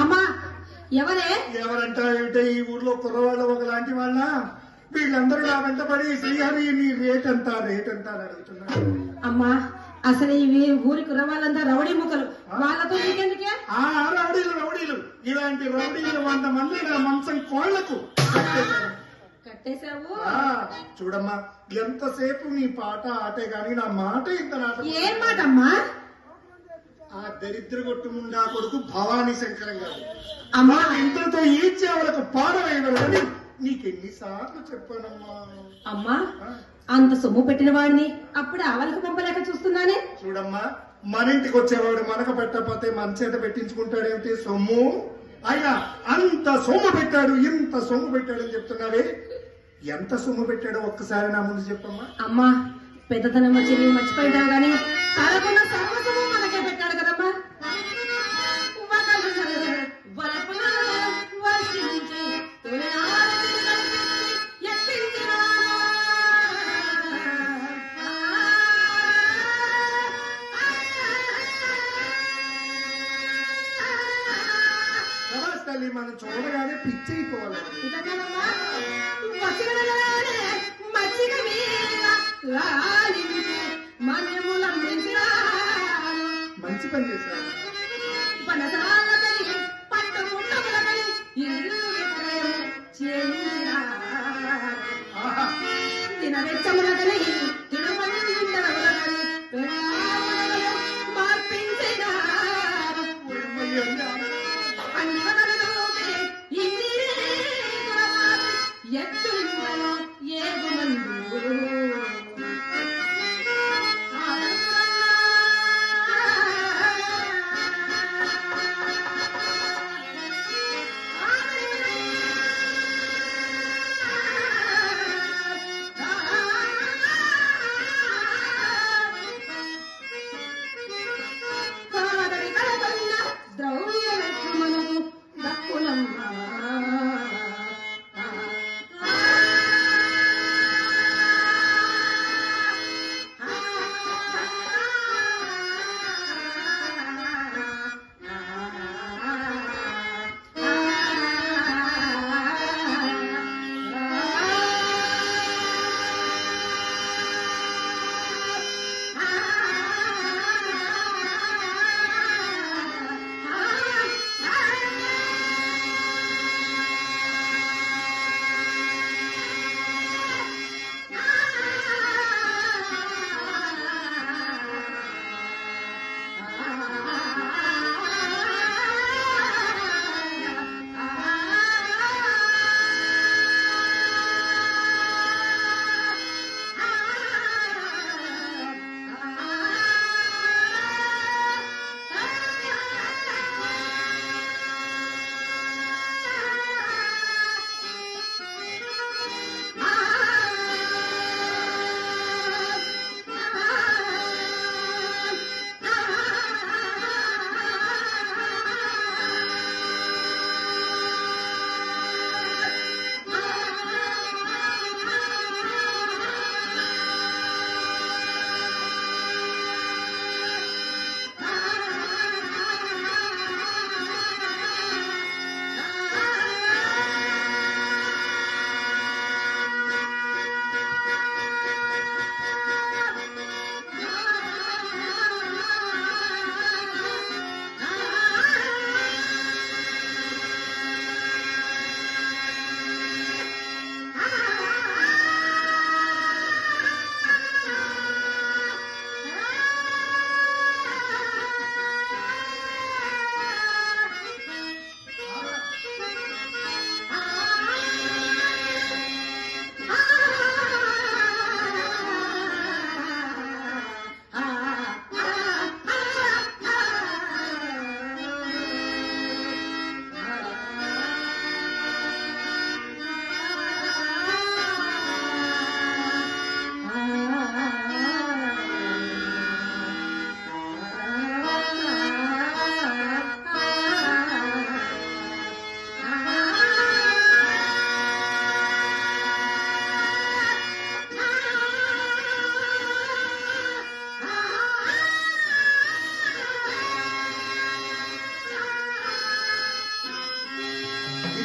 అమ్మా ఎవరే ఎవరంటే ఈ ఊర్లో కుర్రవాళ్ళ ఒకలాంటి వాళ్ళ వీళ్ళందరూ నా వెంటబడి శ్రీహరి నీ రేట్ ఎంత అని అడుగుతున్నారు. అమ్మా అసలు ఇవి ఊరి కుర్రవాళ్ళంతా రౌడీ ముక్కలు, వాళ్ళతో నీకెందుకే? రౌడీలు ఇలాంటి రౌడీలు 100 మంది నా మంచం కోళ్లకు కట్టేశావు. చూడమ్మా ఎంతసేపు నీ పాట ఆటే గాని నా మాట ఇంత నాట. ఏం మాట అమ్మా? ఆ దరిద్ర కొట్టు ముండా కొడుకు భవానీ శంకరం గారు అమ్మా ఇంతతో ఈడ్చి వాళ్ళకు పాడమైనని నీకెన్నిసార్లు చెప్పానమ్మా. అమ్మా అంత సొమ్ము పెట్టిన వాడిని అప్పుడు ఆవలకు పంపలేక చూస్తున్నానే. చూడమ్మా మన ఇంటికి వచ్చేవాడు మనకు పెట్టకపోతే మన చేత పెట్టించుకుంటాడేమిటి సొమ్ము? అయినా అంత సొమ్ము పెట్టాడు ఇంత సొమ్ము పెట్టాడు అని చెప్తున్నావే, ఎంత సొమ్ము పెట్టాడో ఒక్కసారి నా ముందు చెప్పమ్మా. అమ్మా పెద్దతనం వచ్చి నువ్వు మర్చిపోయినా గానీ తనకున్న సర్వసము మనకే పెట్టాడు కదమ్మా. తల్లి మనం చూడగానే పిచ్చి అయిపోవాలి. మంచి పని చేశారు.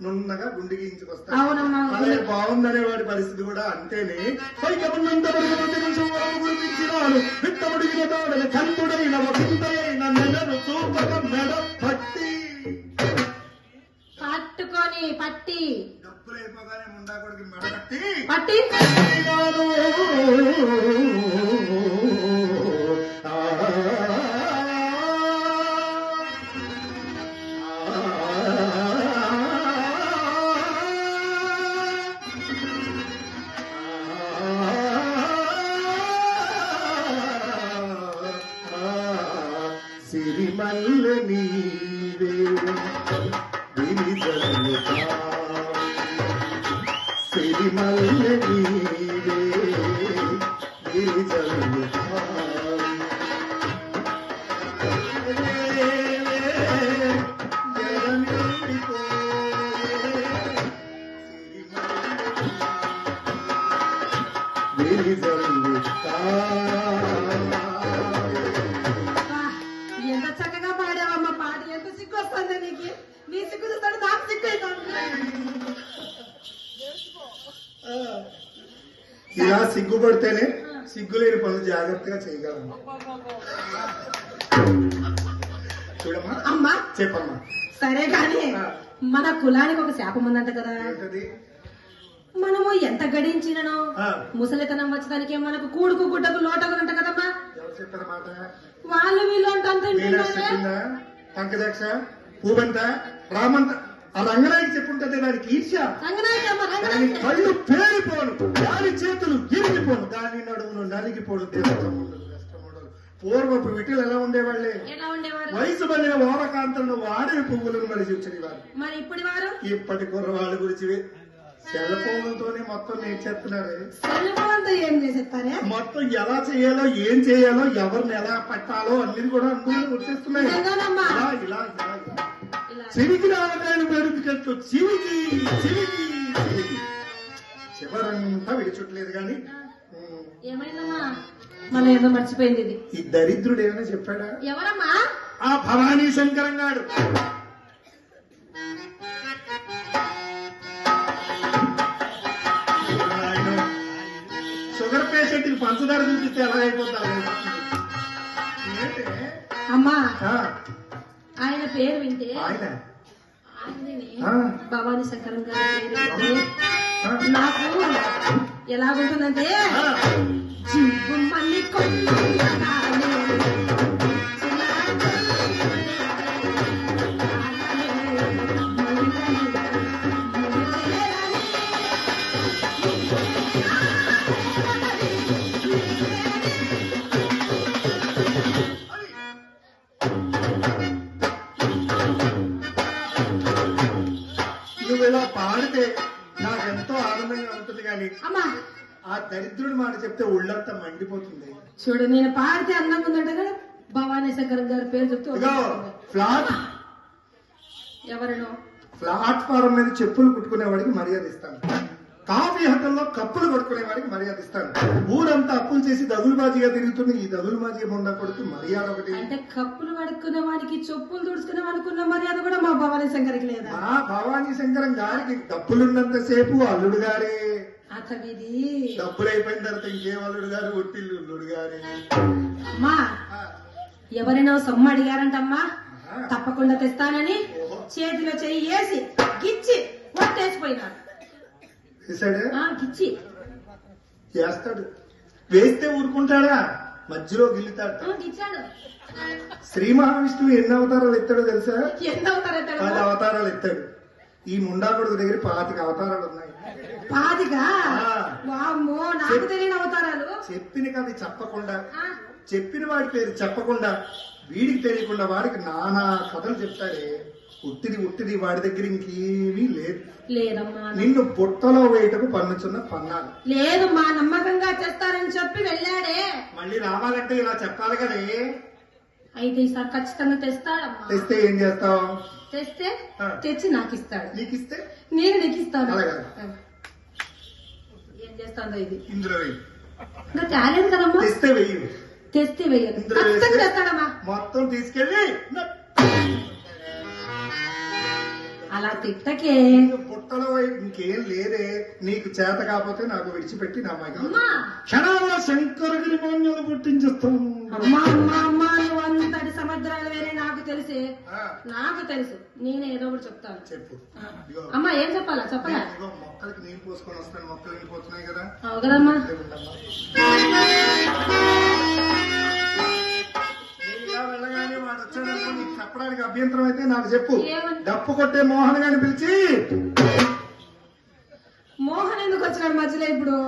నున్నగా గుండె గీయించుకొస్తాడు. అవునమ్మా. అలాగే బాగుందనే వాడి పరిస్థితి కూడా అంతేనే. పైకమున్నంత వరకు నిమిషం వరకు గురిపించినాను విత్తముడిగిన తోడని కంతుడైన వసుందరైన నెలను చూపక మెడ పట్టి పట్టుకొని పట్టి డబ్బులు అయిపోగానే ముండా కొడుకు మెడ పట్టి పట్టి సిరిమల్ల నీవే విరిజల్లుతా సిరిమల్ల నీవే విరిజల్లుతా ఎంత చక్కగా పాడావమ్మా పాట. ఎంత సిగ్గు వస్తుంది నీకు. నీ సిగ్గు చూస్తాడు నాకు సిగ్గు అవుతుంది. ఇలా సిగ్గుపడితేనే సిగ్గులేని పనులు జాగ్రత్తగా చేయగలము. చూడమ్మా అమ్మా చెప్పమ్మా. సరే కానీ మన కులానికి ఒక శాపం ఉందంట కదా. ఏంటది? మనము ఎంత గడించినో ఆ. ముసలితనం వచ్చడానికి మనకు కూడుకు గుడ్డకు లోటకు అంట కదమ్మా. ఎవరు చెప్పారన్నమాట? వాళ్ళు వీళ్ళు అంత అంత మీనాక్షి చెప్పిందా? పంకజాక్ష, పూబంత, రామంత ఆ రంగనాయకి చెప్పుంటది. దానికి ఈర్ష్య. దాని కళ్ళు పేరిపోను, దాని చేతులు ఇరిగిపోను, దాని నడుమును నలిగిపోను. కష్టముండదు. పూర్వపు విటులు ఎలా ఉండేవాళ్లే? ఎలా ఉండేవారు? వయసు పడిన ఓరకాంతంలో వాడే పువ్వులను మరి చూచని వారు. మరి ఇప్పుడు వారు ఇప్పటి కుర్రవాళ్ళ గురించి సెల్ ఫోన్లతోనే మొత్తం నేర్చేస్తున్నారు. సెల్ఫోన్తో ఏం చేసేస్తారే? మొత్తం ఎలా చేయాలో, ఏం చేయాలో, ఎవరిని ఎలా పట్టాలో అన్ని కూడా అందులో వచ్చేస్తున్నాయి. నిజంగానమ్మా? ఇలా ఇలా ఇలా ఇలా ఇలా. చిరికి రావడానికి పెరుగుకెట్టు చివికి చివికి చివికి చివరంతా విడిచుట్లేదు కానీ ఏమైందమ్మా? మనం ఏదో మర్చిపోయింది ఇది. ఈ దరిద్రుడు ఏమైనా చెప్పాడా? ఎవరమ్మా? ఆ భవానీ శంకరంగాడు. షుగర్ పేషెంట్ కి పంచదార చూపిస్తే ఎలా అయిపోతారు? అమ్మా ఆ, ఆయన పేరు వింటే ఆయన ఆయనని ఆ. భవానీ శంకరం గారి పేరు వింటే ఆ, నాకు ఎలాగుంటుందంటే ఆ. జివ్వుమని కొట్టగానే నువ్వు ఇలా పాడితే నాకెంతో ఆనందంగా ఉంటుంది కానీ అమ్మా ఆ దరిద్రుడి మాట చెప్తే ఒళ్ళంతా మండిపోతుంది. చూడు, నేను పాడితే అందంగా ఉందంట కదా. భవానీ శంకరం గారి పేరు చెప్తూ ఇదిగో ఫ్లాట్ ఎవరినో ప్లాట్ఫారం మీద చెప్పులు కుట్టుకునేవాడికి మర్యాద ఇస్తాను. కాఫీ హోటల్లో కప్పులు కొట్టుకునేవాడికి మర్యాద ఇస్తాను. ఊరంతా అప్పులు చేసి దగులుబాజీగా తిరుగుతున్న ఈ దగులుబాజీ మొండ కొడుకు మర్యాద ఒకటి. అంటే కప్పులు పడుకునే వాడికి చెప్పులు తుడుచుకునే వాడికి ఉన్న మర్యాద కూడా మా భవానీ శంకర్కి లేదా? మా భవానీ శంకరం గారికి డబ్బులున్నంత సేపు అల్లుడు గారే. అతవిది డబ్బులు అయిపోయిన తర్వాత ఇంకేం అల్లుడు గారు, ఒట్టిల్లు అల్లుడు గారే. అమ్మా ఎవరైనా సొమ్ము అడిగారంటమ్మా, తప్పకుండా తెస్తానని చేతిలో చెయ్యి వేసి గిచ్చి కొట్టేసిపోయినాడు. వేసాడు, గిచ్చి వేస్తాడు. వేస్తే ఊరుకుంటాడా? మధ్యలో గిల్లుతాడు. గిచ్చాడు. శ్రీ మహావిష్ణువు ఎన్ని అవతారాలు ఎత్తాడో తెలుసా? ఎంత అవుతారు 10 అవతారాలు ఎత్తాడు. ఈ ముండా కొడుకు దగ్గర 25 అవతారాలు ఉన్నాయి. 25? వామ్మో, నాకు తెలియని అవతారాలు. చెప్పిన కథ చెప్పకుండా, చెప్పిన వాడి పేరు చెప్పకుండా, వీడికి తెలియకుండా వాడికి నానా కథలు చెప్తాడే. ఉట్టిది వాడి దగ్గర ఇంకేమీ లేదు. లేదమ్మా, నిన్ను బుట్టలో వేయటకు పన్నుచున్న పన్నాలు లేదు. మా నమ్మకంగా చేస్తారని చెప్పి వెళ్ళాడే. మళ్ళీ రావాలంటే ఇలా చెప్పాలి కదే. అయితే ఈసారి ఖచ్చితంగా తెస్తాడమ్మా. తెస్తే ఏం చేస్తావు? తెస్తే తెచ్చి నాకు ఇస్తాడు. నీకు ఇస్తే నేను నీకు ఇస్తాను. అలాగే. ఏం చేస్తాందో ఇది. ఇందులో వెయ్యి. ఇంకా తేలేదు కదమ్మా. తెస్తే వెయ్యి. తెస్తే వెయ్యదు. ఇందులో ఖచ్చితంగా వేస్తే తెస్తాడమ్మా. మొత్తం తీసుకెళ్ళి అలా అలా తిట్టకే. పుట్టలో ఇంకేం లేదే, నీకు చేత కాకపోతే నాకు విడిచిపెట్టి నా మగ అమ్మా క్షణాల శంకరగిరి మాన్యాలు పుట్టించేస్తాను. అమ్మా అమ్మా అమ్మా నువ్వు అంతటి సముద్రాలు వేరే నాకు తెలిసే. నాకు తెలుసు, నేనే ఏదో ఒకటి చెప్తాను. చెప్పు. అమ్మా ఏం చెప్పాలా చెప్పాలా? మొక్కలకి నీళ్ళు పోసుకొని వస్తాను, మొక్కలు వెళ్ళిపోతున్నాయి కదా. అవు కదమ్మా. ఇలా వెళ్ళగానే వాడు వచ్చాడనుకో, నీకు చెప్పడానికి అభ్యంతరం అయితే నాకు చెప్పు. ఏమని? డప్పు కొట్టే మోహన్ గారిని పిలిచి. మోహన్ ఎందుకు వచ్చినాడు మధ్యలో ఇప్పుడు?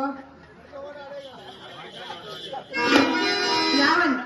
యావన్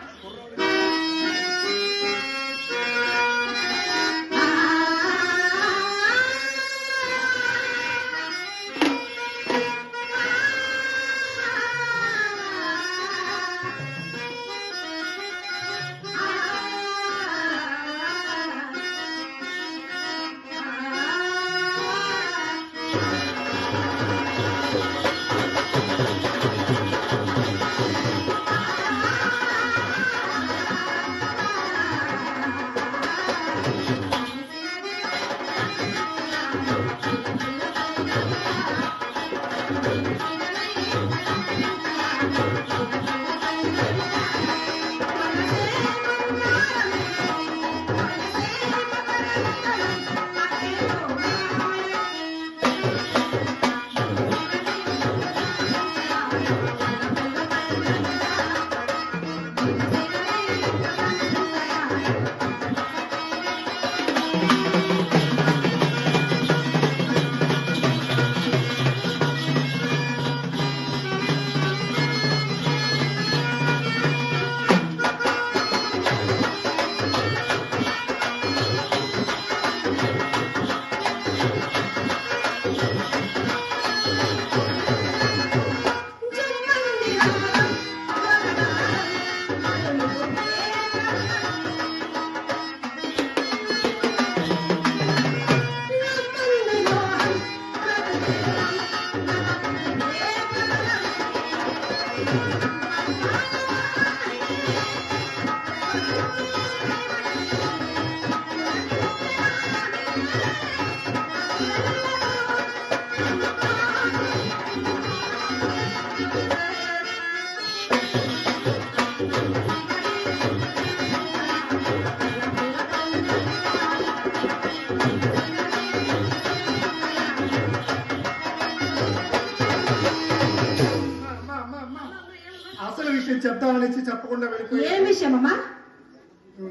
అసలు విషయం చెప్తామని చెప్పకుండా వెళ్ళిపోయి. ఏం విషయం అమ్మా?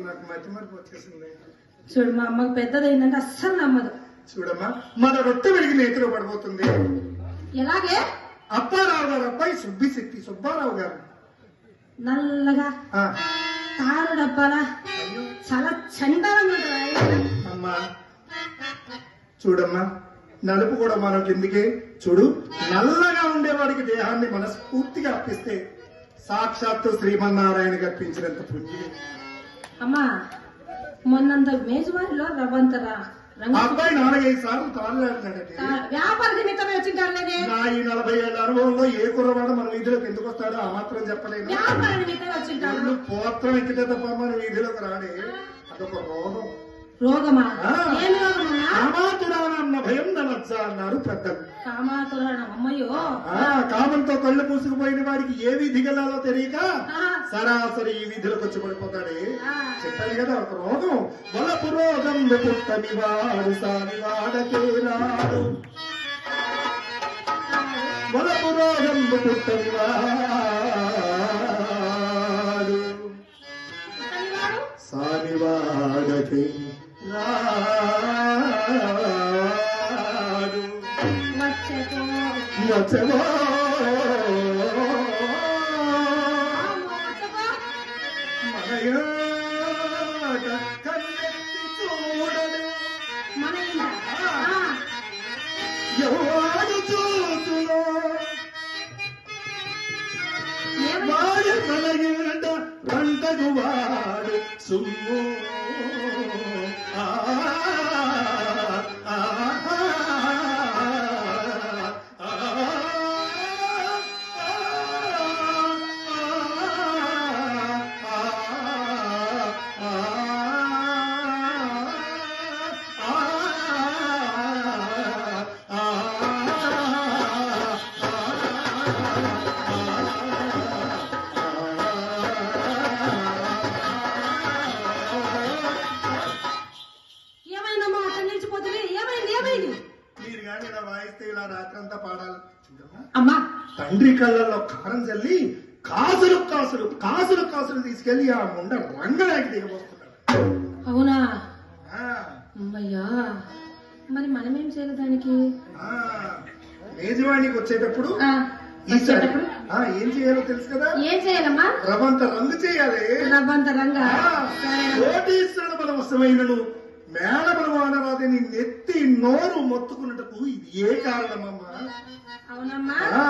నాకు మధ్య మరపు వచ్చేసింది. చూడు మా అమ్మకు పెద్దదైందంటే అస్సలు నమ్మదు. చూడమ్మా, మన రొట్టె వెలిగి నేతిలో పడిపోతుంది. ఎలాగే? అప్పారావు గారు అబ్బాయి సుబ్బిశెట్టి సుబ్బారావు గారు నల్లగా తారు డబ్బాలా చాలా చండాలంగా ఉంటుంది. అమ్మా చూడమ్మా, నలుపు కూడా మనకి ఎందుకే. చూడు, నల్లగా ఉండేవాడికి దేహాన్ని మనస్ఫూర్తిగా అర్పిస్తే సాక్షాత్తు శ్రీమన్నారాయణకి అర్పించినంత పుణ్యం. అమ్మా మొన్నంత మేజువారిలో రవ్వంతరా అబ్బాయి 4-5 సార్లు తాళలాడినాడండి. వ్యాపార నిమిత్తమే వచ్చింటారు లేదే. నా ఈ 40 ఏళ్ళ అనుభవంలో ఏ కుర్రవాడు మన వీధిలోకి ఎందుకు వస్తాడో ఆ మాత్రం చెప్పలేదు. వ్యాపార నిమిత్తమే వచ్చింటారు. పోత్రం ఎక్కితే తప్ప మన వీధిలోకి రాడే. అదొక రోగం. రోగమా? ఏమి రోగమా? కామాతురాన్న భయం నచ్చ అన్నారు పెద్దలు. కామాతురాణం అమ్మయ్యో. కామంతో కళ్ళు మూసుకుపోయిన వాడికి ఏ వీధికి వెళ్ళాలో తెలియక సరాసరి ఈ వీధిలోకి వచ్చి పడిపోతాడే. చెప్పాను కదా, ఒక రోగం. వలపు రోగం పుట్టని వాడు సాని వాడకే రాడు. వలపు రోగం పుట్టని వాడు సాని వాడకే రాడు. వచ్చవో మనయాట కన్నెత్తి చూడడు. ఎవడు చూచులో వాడు కలగిన పంటకు వాడు సుమ్ము. తండ్రి కళ్ళల్లో కారం చల్లి కాసులు కాసులు కాసులు కాసులు తీసుకెళ్లి ఆ ముండ రంగనాకి దిగబోస్తున్నాడు. అవునా? ఆ, అమ్మయ్యా, మరి మనమేం చేయాలి దానికి? ఆ, మేజవాణికి వచ్చేటప్పుడు ఆ, ఈసారి వచ్చేటప్పుడు ఏం చేయాలో తెలుసు కదా? ఏం చేయాలమ్మా? రవంత రంగు చేయాలి. రవ్వంత రంగా. కోటీశ్వరుడు బలవశమైనను మేళబల వానరాదని నెత్తి నోరు మొత్తుకున్నటకు ఇది ఏ కారణమమ్మా? అవునమ్మా. ఆ,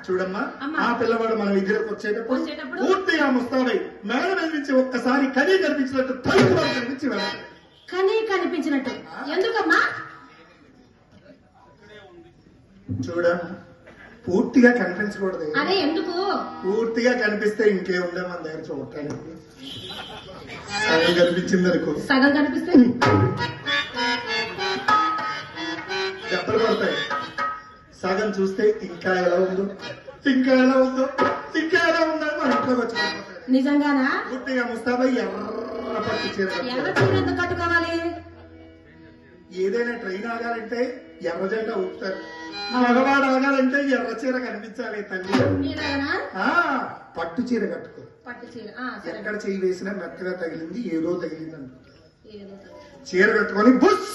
చూడమ్మా, అమ్మా. ఆ పిల్లవాడు మన విద్యలకు వచ్చేటప్పుడు వచ్చేటప్పుడు పూర్తిగా ముస్తాబై మేడ మీద నుంచి ఒక్కసారి కనీ కనిపించినట్టు తలుపు కనిపించి వెళ్ళాలి. కనీ కనిపించినట్టు ఎందుకమ్మా? చూడ, పూర్తిగా కనిపించకూడదు. అదే ఎందుకు? పూర్తిగా కనిపిస్తే ఇంకేముండే మన దగ్గర చూడటానికి. సగం కనిపించింది అనుకో, సగం కనిపిస్తే దెబ్బలు పడతాయి. సగం చూస్తే ఇంకా ఎలా ఉందో ఇంకా ఎలా ఉందో ఇంకా ఎలా ఉందో మన ఇంట్లోకి వచ్చి పడిపోతాయి. నిజంగానా? పూర్తిగా ముస్తాబై ఎర్ర పట్టు చీర ఎర్ర కట్టుకోవాలి. చీర ఎందుకు కట్టుకోవాలి? ఏదైనా ట్రైన్ ఆగాలంటే ఎర్ర జెండా ఊపుతారు. మగవాడు ఆగాలంటే ఎర్ర చీర కనిపించాలి తల్లి. ఇలాగనా? ఆ, పట్టు చీర కట్టుకో. పట్టు చీర. సరే. ఎక్కడ చేయి వేసినా మెత్తగా తగిలింది, ఏదో తగిలింది అంట. ఏదో ఒకటి. చీర కట్టుకొని బుస్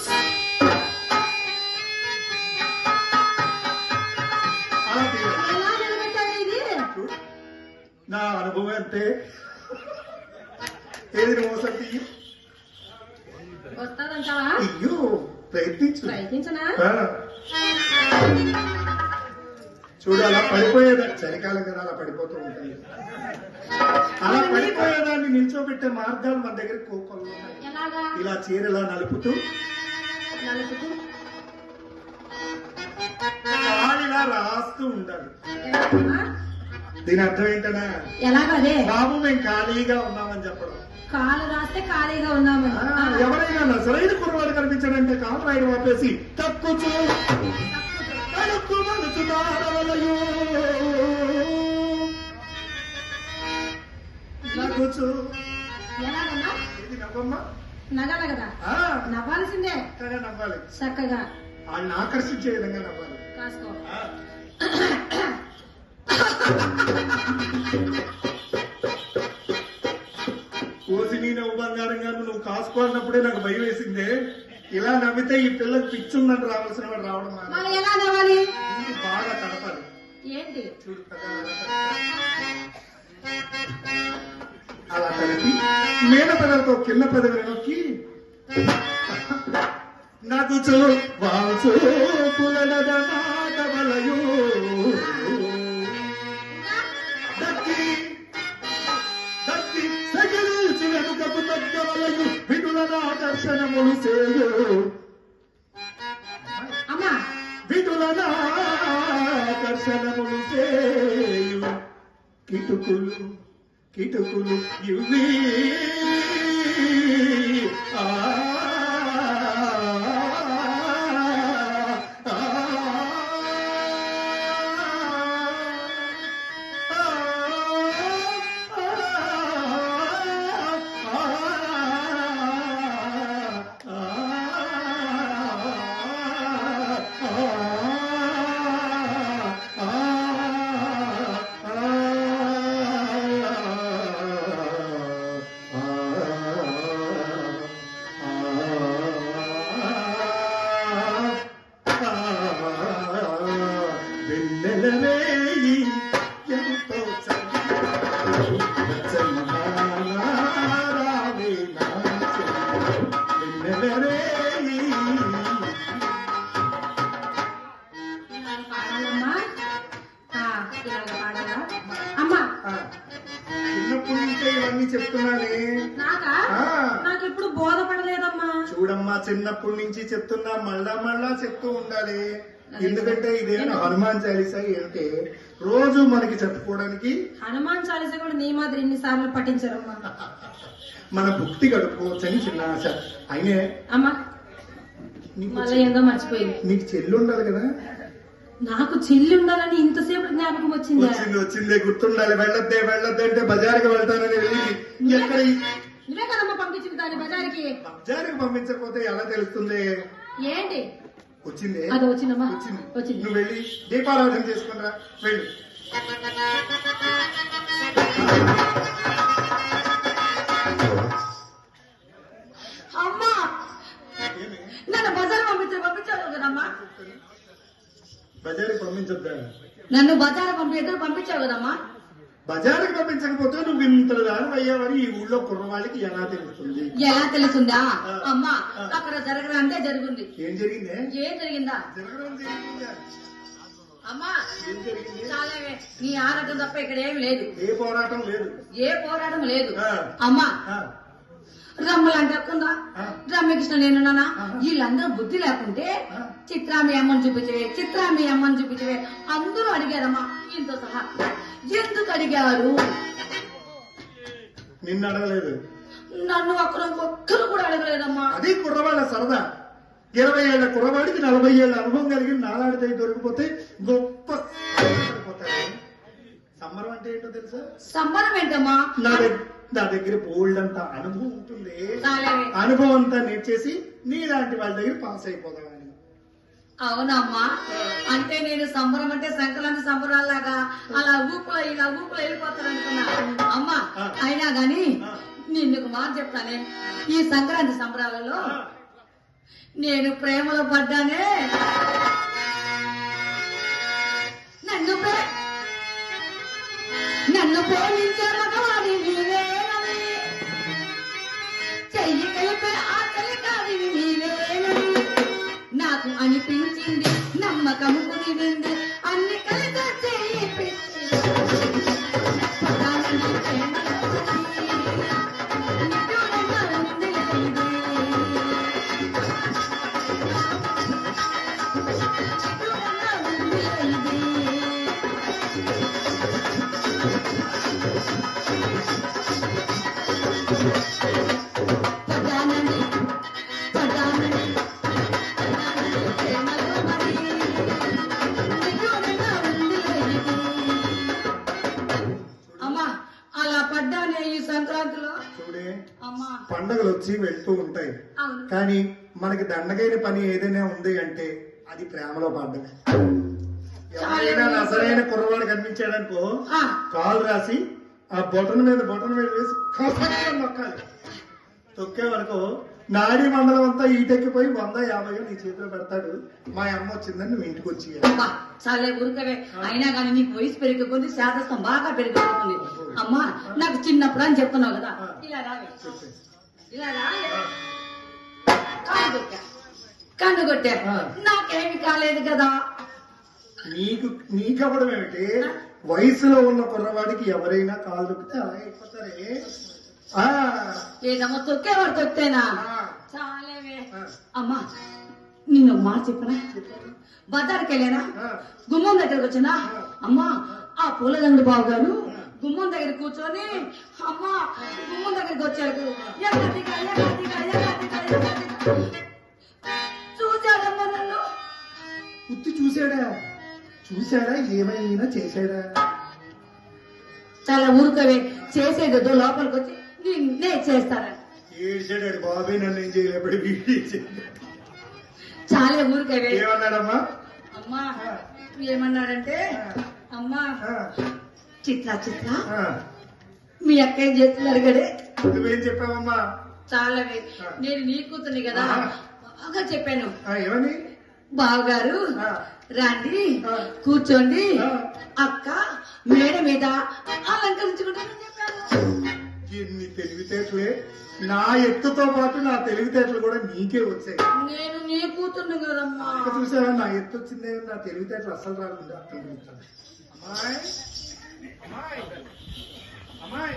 అలా తీయాలి. ఎలా నిలబెట్టాలి ఇది? చూడు, నా అనుభవం అంతే. ఏది మోసం తీయు వస్తాదంటావా? తీయు, ప్రయత్నించు. ప్రయత్నించనా? ఆ. చూడు, అలా పడిపోయేదాన్ని, చలికాలం కదా అలా పడిపోతూ ఉంటుంది. అలా పడిపోయేదాన్ని నిల్చోబెట్టే మార్గాలు మన దగ్గర కోకొల్లు ఉన్నాయి. ఎలాగా? ఇలా చీరలా నలుపుతూ నలుపుతూ కాలిలా రాస్తూ ఉండాలి. ఎలాగమ్మా? దీని అర్థం ఏంటనా? ఎలాగదే? బాబు మేము ఖాళీగా ఉన్నామని చెప్పడం. కాలు రాస్తే ఖాళీగా ఉన్నాము. ఆ, ఎవరైనా నసరైన కుర్రవాడు కనిపించాడంటే కాలు రాయడం ఆపేసి తక్కుచు తడుక్కు మలుచు దారవలయు నగుచు. ఎలాగమ్మా? ఇది నవ్వమ్మా. నగల కదా, ఆ, నవ్వాల్సిందే. చక్కగా నవ్వాలి. చక్కగా వాళ్ళని ఆకర్షించే విధంగా నవ్వాలి. కాసుకో. ఆ. కోసి నీ నవ్వు బంగారంగా నువ్వు కాసుకోవాలన్నప్పుడే నాకు భయం వేసిందే. ఇలా నవ్వితే ఈ పిల్లకి పిచ్చుందని రావాల్సిన వాడు రావడం మానేశాడు. మరి ఎలా నవ్వాలి? ముందు బాగా తడపాలి. ఏంటి? చూడు కదా, అలా తడిపి మీద పెదలతో కింద పెదవి నొక్కి నాకు వాచు పులడదనాటవలయు దక్కి దక్కి సగలిచి వెనుకకు తగ్గవలయు విడుల దర్శనములు చేయు అమ్మా, విడుల దర్శనములు చేయు కిటుకులు కిటుకులు ఇవి ఆ వెన్నెలవేయి ఎంతో వెన్నెలవేయి. ఇలాగ పాడాలమ్మా. ఇలాగ పాడాలా? అమ్మా, చిన్నప్పటి నుంచే ఇవన్నీ చెప్తున్నానే. నాకా? ఆ. నాకు ఎప్పుడు బోధపడలేదమ్మా. చూడమ్మా, చిన్నప్పటి నుంచి చెప్తున్నా, మళ్ళా మళ్ళా చెప్తూ ఉండాలి. ఎందుకంటే ఇదేమో హనుమాన్ చాలీసా ఏంటే రోజు మనకి చెప్పుకోవడానికి. హనుమాన్ చాలీసా కూడా నీ మాదిరి ఇన్నిసార్లు పఠించారమ్మా. మన భక్తి గడుపుకోవచ్చని చిన్న ఆశ. అయినే అమ్మా, నీకు మళ్ళీ ఏందో మర్చిపోయింది. నీకు చెల్లి ఉండాలి కదా. నాకు చెల్లి ఉండాలని ఇంతసేపు జ్ఞాపకం వచ్చిందా? వచ్చింది వచ్చిందే, గుర్తుండాలి. వెళ్ళొద్దే వెళ్ళొద్దే అంటే బజార్కి వెళ్తానని వెళ్ళి ఎక్కడ నువ్వే కదమ్మా పంపించింది దాన్ని బజార్కి. బజార్కి పంపించకపోతే ఎలా తెలుస్తుంది? ఏంటి? వచ్చింది అది వచ్చిందమ్మా. వచ్చింది. వచ్చింది. నువ్వు వెళ్ళి దీపారాధన చేసుకునిరా. వెళ్ళు. అమ్మా ఏమి? నన్ను బజార్ పంపించావు కదమ్మా. బజారుకి పంపించొద్దా? నన్ను బజార్ పంపించావు కదమ్మా. బజారుకి పంపించకపోతే నువ్వు ఇంతలు దాని అయ్యావని ఈ ఊళ్ళో కుర్రవాళ్ళకి ఎలా తెలుస్తుంది? ఎలా తెలుసుందా? అమ్మా అక్కడ జరగదంటే జరుగుంది. ఏం జరిగిందే? ఏం జరిగిందా? జరగడం జరిగిందా? అమ్మా ఏం జరిగింది? చాలావే, నీ ఆరాటం తప్ప ఇక్కడ ఏమి లేదు. ఏ పోరాటం లేదు. ఏ పోరాటం లేదు. ఆ. అమ్మా ఆ, రమ్మలంటే అక్కుందా? ఆ. రమ్యకృష్ణ నేనున్నానా? ఆహా. వీళ్ళందరూ బుద్ధి లేకుంటే ఆ. చిత్రామి అమ్మని చూపించవే, చిత్రామి అమ్మని చూపించవే అందరూ అడిగారమ్మా. ఇంతో సహా ఎందుకు అడిగారు? నిన్ను అడగలేదు. నన్ను ఒక్కరు కూడా అడగలేదమ్మా. అది కుర్రవాళ్ళ సరదా. 20 ఏళ్ల కుర్రవాడికి 40 ఏళ్ల అనుభవం కలిగిన నాలాడితే దొరికిపోతే గొప్ప పడిపోతాడు. సంబరం అంటే ఏంటో తెలుసా? సంబరం ఏంటమ్మా? నా దగ్గర బోల్డ్ అంత అనుభవం ఉంటుంది. చాలావే. అనుభవం అంతా నేర్చేసి నీలాంటి వాళ్ళ దగ్గర పాస్ అయిపోదామని. అవునమ్మా, అంటే నేను సంబరం అంటే సంక్రాంతి సంబరాల్లాగా అలా ఊపులో వెళ్ళిపోతారనుకున్నా. అమ్మా అయినా గాని నిన్ను మాట చెప్తానే, ఈ సంక్రాంతి సంబరాలలో నేను ప్రేమలో పడ్డానే. నన్ను ప్రేమించే మగవాడి నీవేనని, చెయ్యి కలిపే ఆకలి కాడి నీవేనని నాకు అనిపించింది. నమ్మకం కుదిరింది, అన్ని కలిసి చెయ్యి పెట్టి పదాలని ప్రేమలో పడి, నిజంగా ఉంది ఇది. అమ్మా అలా పడ్డానే ఈ సంక్రాంతిలో. చూడే, అమ్మా పండగలు వచ్చి వెళ్తూ ఉంటాయి, అవును. కానీ మనకి దండగైన పని ఏదైనా ఉంది అంటే అది ప్రేమలో పడ్డం. ఎవరైనా అసలైన కుర్రవాడు కనిపించాడనుకో, ఆ, కాలు రాసి ఆ బొటన్ మీద వేసి కసక్కన నొక్కాలి. తొక్కేవనుకో నాడి మండలం అంతా ఈటెక్కిపోయి 150 నీ చేతిలో పెడతాడు. మా అమ్మ వచ్చిందని నువ్వు ఇంటికి వచ్చి అబ్బా చాలే ఊరుకవే. అయినా కానీ నీకు వయసు పెరిగిపోతుంది, శాతస్థం బాగా పెరిగిపోతుంది. అమ్మా నాకు చిన్నప్పుడు అని చెప్తున్నావు కదా, ఇలా రావే, ఇలా రా. కన్ను కొట్టా, నాకేమి కాలేదు కదా. నీకవ్వడం ఏమిటి? వయసులో ఉన్న కుర్రవాడికి ఎవరైనా కాలు దొక్కితే అలా అయిపోతారే. ఏదమ్మా తొక్కేవాడు తొక్కేనా? చాలేవే. అమ్మా నిన్ను మాట చెప్పనా? బజార్కి వెళ్ళానా, గుమ్మం దగ్గరకు వచ్చినా, అమ్మా ఆ పూలదండు బాబు గారు గుమ్మం దగ్గర కూర్చొని, అమ్మా గుమ్మం దగ్గరికి వచ్చాడు. చూశాడమ్మా నన్ను. ఉత్తి చూశాడా ఏమైనా చేశాడా? చాలా ఊరుకవే, చేసేదో లోపలికి వచ్చి నిన్నే చేస్తారని. ఏడ్చాడు బాబే, నన్ను ఏం చేయలేపడి చాలా ఊరుకవే. ఏమన్నాడమ్మా? అమ్మా ఏమన్నాడంటే, అమ్మా చిత్ర మీ అక్క ఏం చేస్తున్నారు గడే. నువ్వేం చెప్పావమ్మా? చాలావే, నేను నీ కూతుర్ని కదా బాగా చెప్పాను. ఏమని? బావగారు రండి కూర్చోండి, అక్క మేడ మీద అలంకరించుకుంటానని చెప్పాను. ఎన్ని తెలివితేటలే! నా ఎత్తుతో పాటు నా తెలివితేటలు కూడా నీకే వచ్చాయి. నేను నీ కూతుర్ని కదమ్మా. చూసావా, నా ఎత్తు వచ్చిందే, నా తెలివితేటలు అస్సలు రాకుండా అర్థం. అమ్మాయి